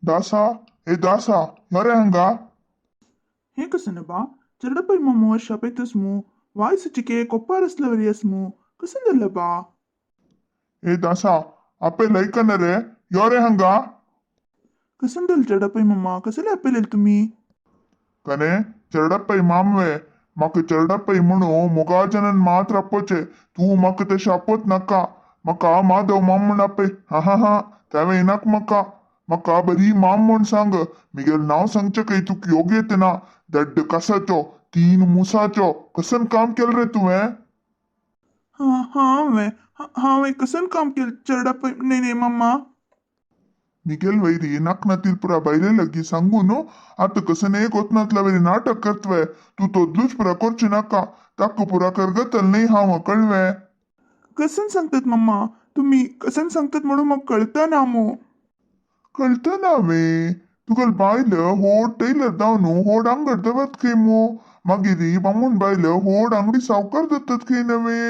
दासा ए दासा यारे हंगा Hekasana చెరడపై మమ్మ షపెతస్ము వాయిసుచికే కొప్పారస్లవరియస్ము కసందల్లబా ए दासा आपे लैकन रे यारे हंगा कसंदल చెరడపై మమ్మ कसले अपेलेल तुम्ही कने चरडप्पै मामवे मक चरडप्पै म्हणू मुगाजनन मात्र अप्पोचे तू मक ते शापोत नका मका माधव मामून अप्पे हा हा हा त्यावे इनाक मका बरी माम म्हण सांग मिगेल नाव सांगचे काही तू योग्य येते ना दड्ड कसाचो तीन मुसाचो कसन काम केल रे तू हा वे कसन काम केल చెరడపై नाही मम्मा मिगेल वैरी नाकनातील पुरा बैले लगी सांगू नो आता कसं नाही कोतनातला वैरी नाटक करतवे तू तोदलूच पुरा करची नाका ताक पुरा करगतल नाही हा कळवे कसन सांगतात मम्मा तुम्ही कसन सांगतात म्हणून मग कळतं ना मो कळतं ना वे तुगल बायलं होड टेलर दावनू होड अंगड दवत काही मो मागिरी बामून बायलं होड अंगडी सावकार दत्तत काही नवे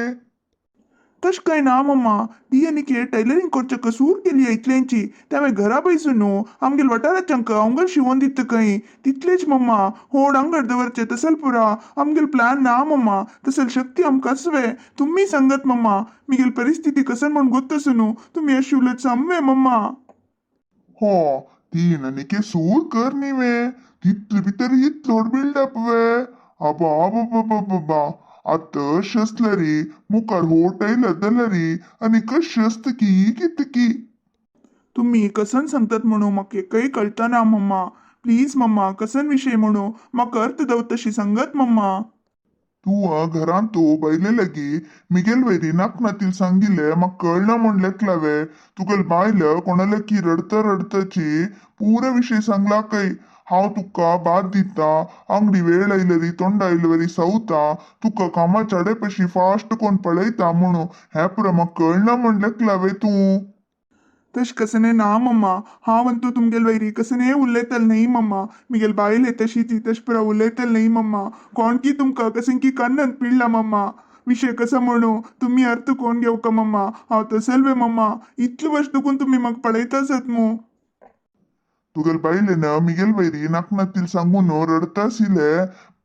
तश काय ना मम्मा ती के टैलरिंग करचे कसूर केली इतल्यांची त्यामुळे घरा बैसून आमगेल वटाराच्यांक अवंगल शिवून दित काही तितलेच मम्मा होड अंगड दवरचे तसल पुरा आमगेल प्लॅन ना मम्मा तसल शक्ती आमकां असवे तुम्ही सांगत मम्मा मिगेल परिस्थिती कसन म्हणून गोत्तसुनू तुम्ही अशिवलत सामवे मम्मा हो तीन निके सूर कर नी वे तिथलं भितर इतलोड बिल्डअप वे अबा अबा बाबा आता शसलरी मुकार होटैल दलरी आणि कशस्त की कितकी तुम्ही कसन सांगतात म्हणू मग काही कळता ना मम्मा प्लीज मम्मा कसन विषय म्हणू मग अर्थ दव तशी सांगत मम्मा तू घरान तो बैले लगी मिगेल वैरी नाकनातील सांगिले मग कळणं म्हणलेकला वे तुगल बायलं कोणाला की रडताची पूर विषय सांगला काही हांव तुका बाद दिता अंगडी वेळ आयलरी तोंड आयलवरी सवता तुका कामाच्या आडेपशी फास्ट कोण पळयता म्हणून हे पुरा मग कळणं म्हणलेकला वे तू तश कसने ना मम्मा हा म्हणतो तुमगेल वैरी कसने उल्लेतल नाही मम्मा मिगेल बायल तशी ती तश पुरा उल्लेतल नाही मम्मा कोण की तुमका कसन की कन्नन पिळला मम्मा विषय कसा म्हणू तुम्ही अर्थ कोण घेऊ का मम्मा हाव तसल वे मम्मा इतलं वर्ष दुखून तुम्ही मग पळयतासत मू तुगल बाईले न मिगेल वैरी नाकनातील सांगून रडतासिले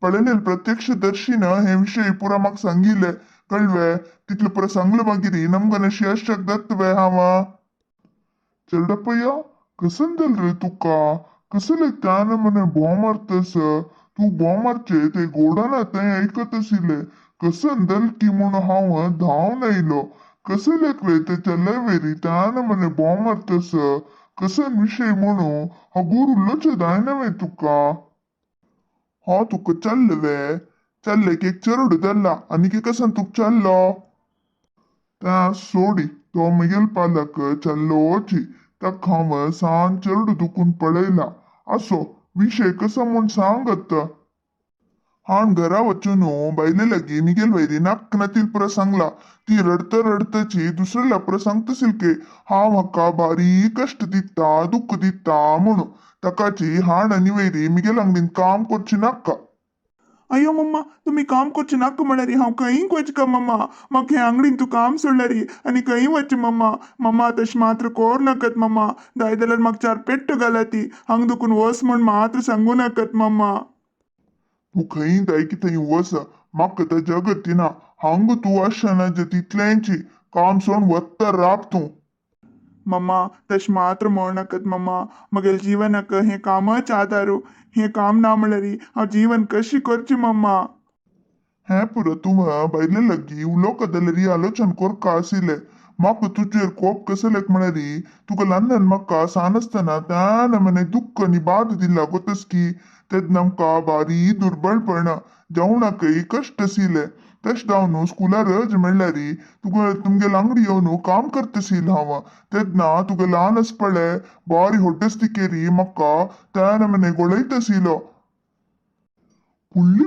पळलेल प्रत्यक्षदर्शीनं हे विषय पुरा मग सांगिले कळवे तिथलं पुरा सांगलं मागिरी नमगन शियाशक दत्तवे हावा चरडपಯ್ಯ कसंदल रे तुका कसले त्यानं म्हणे बॉमरतस तू बॉमरचे ते गोडाना ते ऐकत असिले कसंदल की म्हणून हाव धाव नाहीलो कसलेक रे ते चलवेरी त्यानं म्हणे बॉमरतस कसन विषय म्हणू हा गुरु लच दाय नव्हे तुका हा तुका चल्लवे चल्ले की चरड दल्ला आणि की कसन तुक चल्लो त्या सोडी तो मिगेल पालक चल्लोची त्या खाव सांग चरड दुखून पळयला असो विषय कसा म्हणून सांगत हाण घरा वचून बैले लगी मिगेल वैरी नाकनातील पुरा सांगला ती रडतची दुसऱ्याला पुरा सांगतशील के हा हक्का भारी कष्ट दिता दुःख दिता म्हणून तकाची हाण आणि वैरी मिगेल अंगडीन काम करची नाका अयो मम्मा तुम्ही काम करचे नाक म्हणरी हांव खंयी वच का मम्मा मग हे अंगडीन तू काम सोडलरी आणि खंयी वच मम्मा मम्मा तश मात्र कोर नकत मम्मा दाय जाल्यार म्हाका चार पेट्ट घाला ती हांग दुखून वस म्हण मात्र सांगू नकत मम्मा तू खंय जाय की थंय वस म्हाका त्या जगत ना हांग तू आशना जे तितल्यांची काम सोड वत्ता राब तू मम्मा तश मात्र मोडनकत मम्मा मगेल जीवनक हे कामच आदारू हे काम ना म्हणलरी हांव जीवन कशी करची मम्मा हे पुर तुम बैले लगी उलोक दलरी आलोचन कोरका आसिले म्हाका तुजेर कोप कसलेक म्हणरी तुका लंडन म्हाका सानसतना त्यान मने दुःख आणि बाद दिला गोतस की तेद नमका भारी दुर्बळपण जेवणाकय कष्ट आसिले तश जावन स्कुला रज म्हणल्यारी तुका तुमगे अंगडी येवन काम करतसील हांव तेदना तुका ल्हानच पळे बारी ಹೊಡ್ಡಸ್ತಿಕೇರಿ म्हाका त्यान मने गोळयतसिलो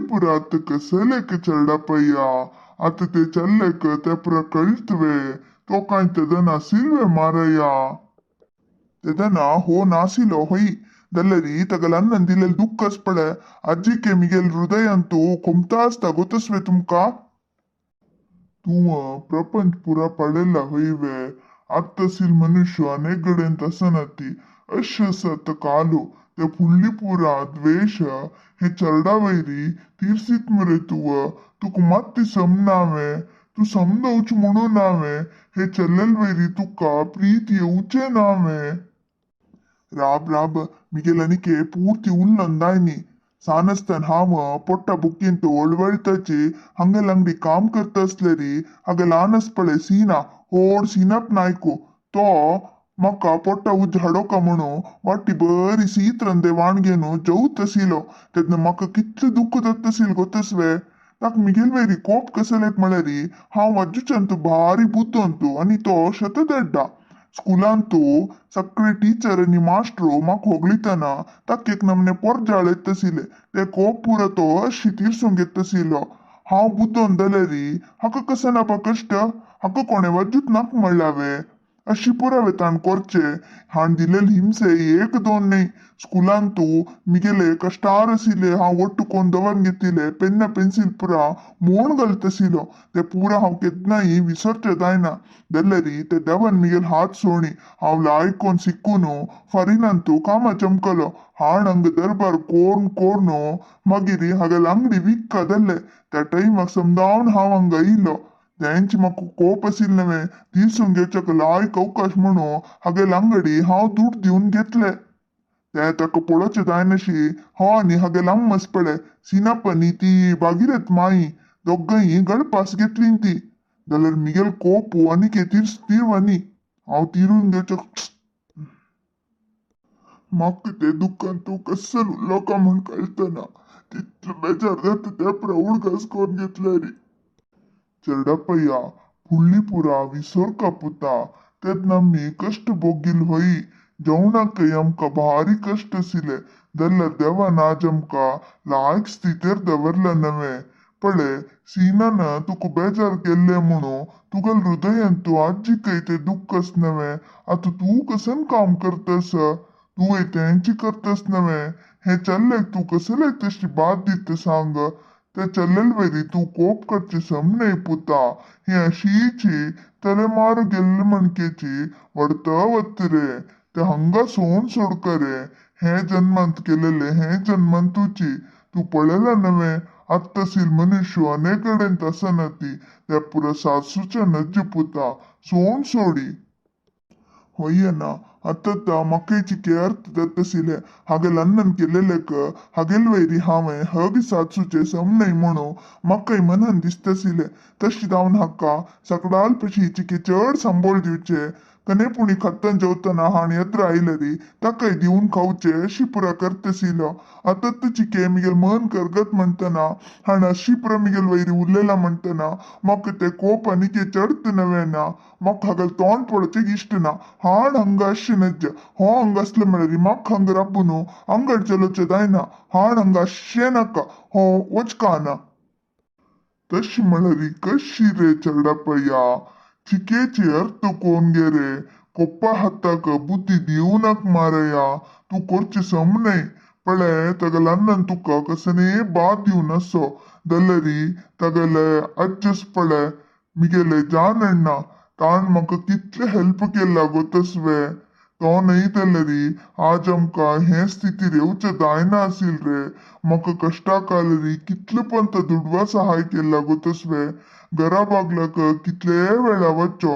पुरात कसलेक चरडपಯ್ಯ आता ते चल्लेक ते पुरा कळतवे तो काय तेदन आसिल्वे मारಯ್ಯ तेदन हो नासिलो होई दल्लरी तगलान दिलेल दुःखच पडे अज्जी के मिगेल हृदय अंतू कोमता असता गोतस्वे तुमका तू प्रपंच पुरा पडेला होईवे आत्तसील मनुष्य अनेक गडेन तसनती अश्य कालो ते फुल्ली पुरा द्वेष हे चरडा वैरी तीर्सित मृत्युव तुक मत्ती समनावे तू समदौच म्हणू नावे हे चल्लल वैरी तुका प्रीत येऊचे नावे ರಾಬ್ ರಾಬ್ ಮಿಗೆಲನಿಕೆ ಪೂರ್ತಿ ಉಲ್ಲಂದಾಯ್ನಿ ಸಾನಸ್ತನ್ ಹಾವ ಪೊಟ್ಟ ಬುಕ್ಕಿಂತು ಒಳ್ವಳ್ತಚಿ ಹಂಗಲಂಗಡಿ ಕಾಮ್ ಕರ್ತಸ್ಲರಿ ಹಗಲ ಆನಸ್ಪಳೆ ಸೀನಾ ಹೋಡ್ सीनाप नायको तो मका पोट्टा उज हडोका म्हणू वाटी बरी सीत्रंदे वाणगेनो जऊ तसिलो तेदन मका कितले दुःख दत्तसील गोतस्वे ताक मिगेल वैरी कोप कसलेक म्हळरी हांव वज्जुचंतू भारी बुद्धोंतू आणि तो शतदड्डा स्कूलांतू सगळे टीचर आणि मास्ट्रो म्हाक होगळितना ताक एक नमने पोरजाळ येतसिले ते कोप पुरा तो अशी तीर्सोंग येतसिलो हांव बुद्धोन दलेरी हाका कसा नापा कष्ट हाका कोणे वज्जूत नाक म्हणलावे अशी पुरावे ताण कोरचे हाण दिलेली हिंसे एक दोन नाही स्कूलांतू मिगेले कष्टार आसिले हांव ಒಟ್ಟುಕೊಂಡ್ दवरन घेतिले पेन्न पेन्सिल पुरा मोण घालतसिलो ते पुरा हांव केदनाई विसरचे जायना दल्लरी ते देवन मिगेल हात सोणी हांव लायकोन सिक्कून फरिनांतू कामा चमकलो हाण हंग दरबार कोर्न कोर्नो मागिरी हागल अंगडी विक्का दल्ले त्या टाइमाक समजावन हांव हंग इलो त्यांची म्हाका कोप आसिल नवे दिसून घेवच्याक लायक अवकाश म्हणू हागेल अंगडी हांव दूड दिवन घेतले ते ताका पळोवचें जायनाशी हो आनी हागेल आम्मस पळय सिनापनी ती भागीरथ माई दोगांय गळपास घेतली ती जाल्यार मिगेल कोप आनी तीरवानी हांव तिरून घेवच्याक म्हाका ते दुःखान तूं कसल लोकां म्हण कळतना तितलो बेजार जाता त्या प्रौढ घास करून घेतल्या रे चरडपय्या फुल्ली पुरा विसर कापुता तेद नम्मी कष्ट भोगील होई जेवणाक आमका भारी कष्ट आसिले जाल्यार देवान आज आमका लायक स्थितीर दवरलं नवे पळे सीनान तुका बेजार केल्ले म्हणू तुगेल हृदयांतू आजीकय ते दुःखच नवे आता तू कसन काम करतस तू त्यांची करतस नवे हे चल्लेक तू कसले तशी बात दित सांग ते चल्लेल वैरी तू कोप करचे समने पुता हे अशीची तले मार गेल्ले मणकेची वडत वत्तरे ते हंगा सोन सोडकरे हे जन्मांत केलेले हे जन्मांत तुची तू पळेला नवे आत्तसील मनुष्य अनेकडेन तसनती त्या पुरा सासूच्या नज्ज पुता सोन सोडी होಯ್ಯನ ಅತ್ತತ್ತ ಮಕ್ಕೈಚಿ ಕೇರ್ತ್ ದತ್ತಸಿಲೆ ಹಾಗೆಲ್ ಅನ್ನನ್ ಕೆಲ್ಲೆಲೆಕ ಹಾಗೆಲ್ ವೈರಿ ಹಾವೆ ಹಗಿ सासूचे समनई म्हणू मक्कई मनन दिसतसिले तशी दावन हक्का सकडाल पशीची चढ सांभाळ दिवचे कने पुणी खत्तन जेवतना हाण येत्र आयलरी ताकय दिवन खाऊचे अशी पुरा करतसिलो आतत्तची के मिगेल मन करगत म्हणतना हाण अशी पुरा मिगेल वैरी उरलेला म्हणतना मग ते कोप आणि के चढत नवेना मग हागल तोंड पडचे इष्ट ना हाण हंग अशी नज्ज हो हंग असले म्हणरी मग हंग रब्बुनु अंगड चलोचे दायना हाण हंग अशे नका हो वचकाना तशी म्हणरी कशी रे चरडपय्या चिकेची अर्थ कोण गेरे कोप्पा हत्ताक बुद्धी दिवनक मारया तू कोरचे समने पळे तगलन्नन तुका कसने बात दिवन असो दल्लरी तगले अज्जस पळे मिगेले जानण्णा ताण म्हाका कितले हेल्प केला गो तसवे तो नाही दल्लरी आज आमका हे स्थितीर येवचे जायना आसिल रे म्हाका कष्टाक आलरी कितले पंत दुडवा सहाय केला गो तसवे घरा बागलाक कितले वेळा वच्चो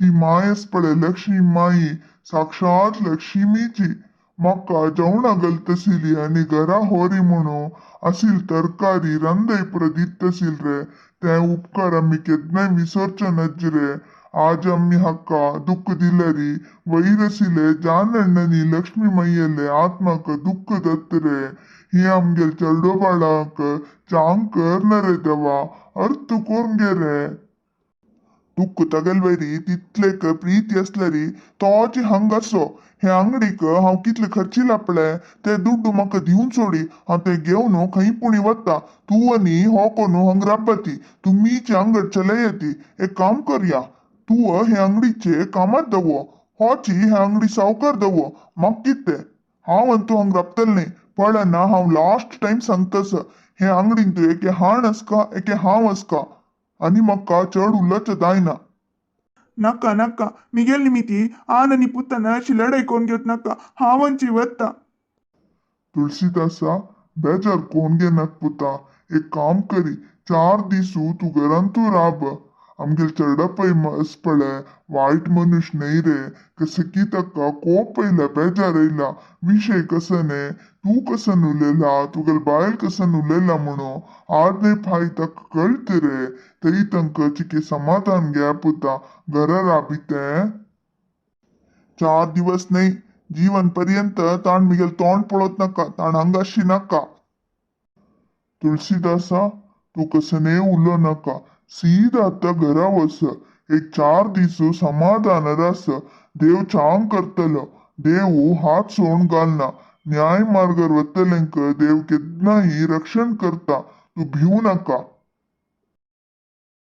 ती मायस पळे लक्ष्मी माई साक्षात लक्ष्मीची म्हाका जेवणा घालतसिली आनी घरा होरी म्हणू आसिल तरकारी रंदय प्रदितसिल रे ते उपकार आमी केदनाय विसरचे नज रे आज आम्ही हक्का दुःख दिलरी वैर आसिले जानण्णनी लक्ष्मी मैयले आत्माक दुःख दत्त रे ही आमगेल चरडो बाळाक चांग कर न रे देवा अर्थ कोण गे रे दुःख तगल वैरी तितलेक प्रीती असलरी तोची हंग असो हे अंगडीक हांव कितले खर्ची लापले ते दुड्डू म्हाका दिवन सोडी हांव ते घेवन खंय पुणी वता तू आनी हो कोणू हंग राबती तुमीची अंगड चलयती एक काम करया तू हे अंगडीचे कामात दवो होची हे अंगडी सावकार दवो म्हाका किते हांव तू हंग राबतल न्ही पळना हांव लास्ट टाइम सांगतस हे अंगडीन तू एके हाण असका एके हांव असका आनी म्हाका चढ उल्लच जायना नका नका मिगेल निमिती आन आणि पुत्तानं अशी लढाई कोण घेत नका हावंची वत्ता. तुलसीदासा बेजार कोण घेणार पुता. एक काम करी 4 दिसू तू घरान तू राब. आमगेल चढपई मस पडे वाईट मनुष्य नाही रे. कसं की तक्का कोप पहिला बेजार येला. विषय कसं ने तू कसं नुलेला तुगल बायल कसं नुलेला म्हणो आज नाही फाई तक कळते रे. तरी तंक चिके समाधान घ्या पुता घर राबिते. 4 दिवस नाही जीवन पर्यंत ताण मिगेल तोंड पळत नका ताण अंगाशी नका. तुलसीदासा तू कसने उलो नका सीधा आता घरा वस. एक 4 दिस समाधान रस. देव चांग करतल. देव हात सोडून घालना. न्याय मार्गावर वतलेंक देव केदनाही रक्षण करता. तू भिवू नका.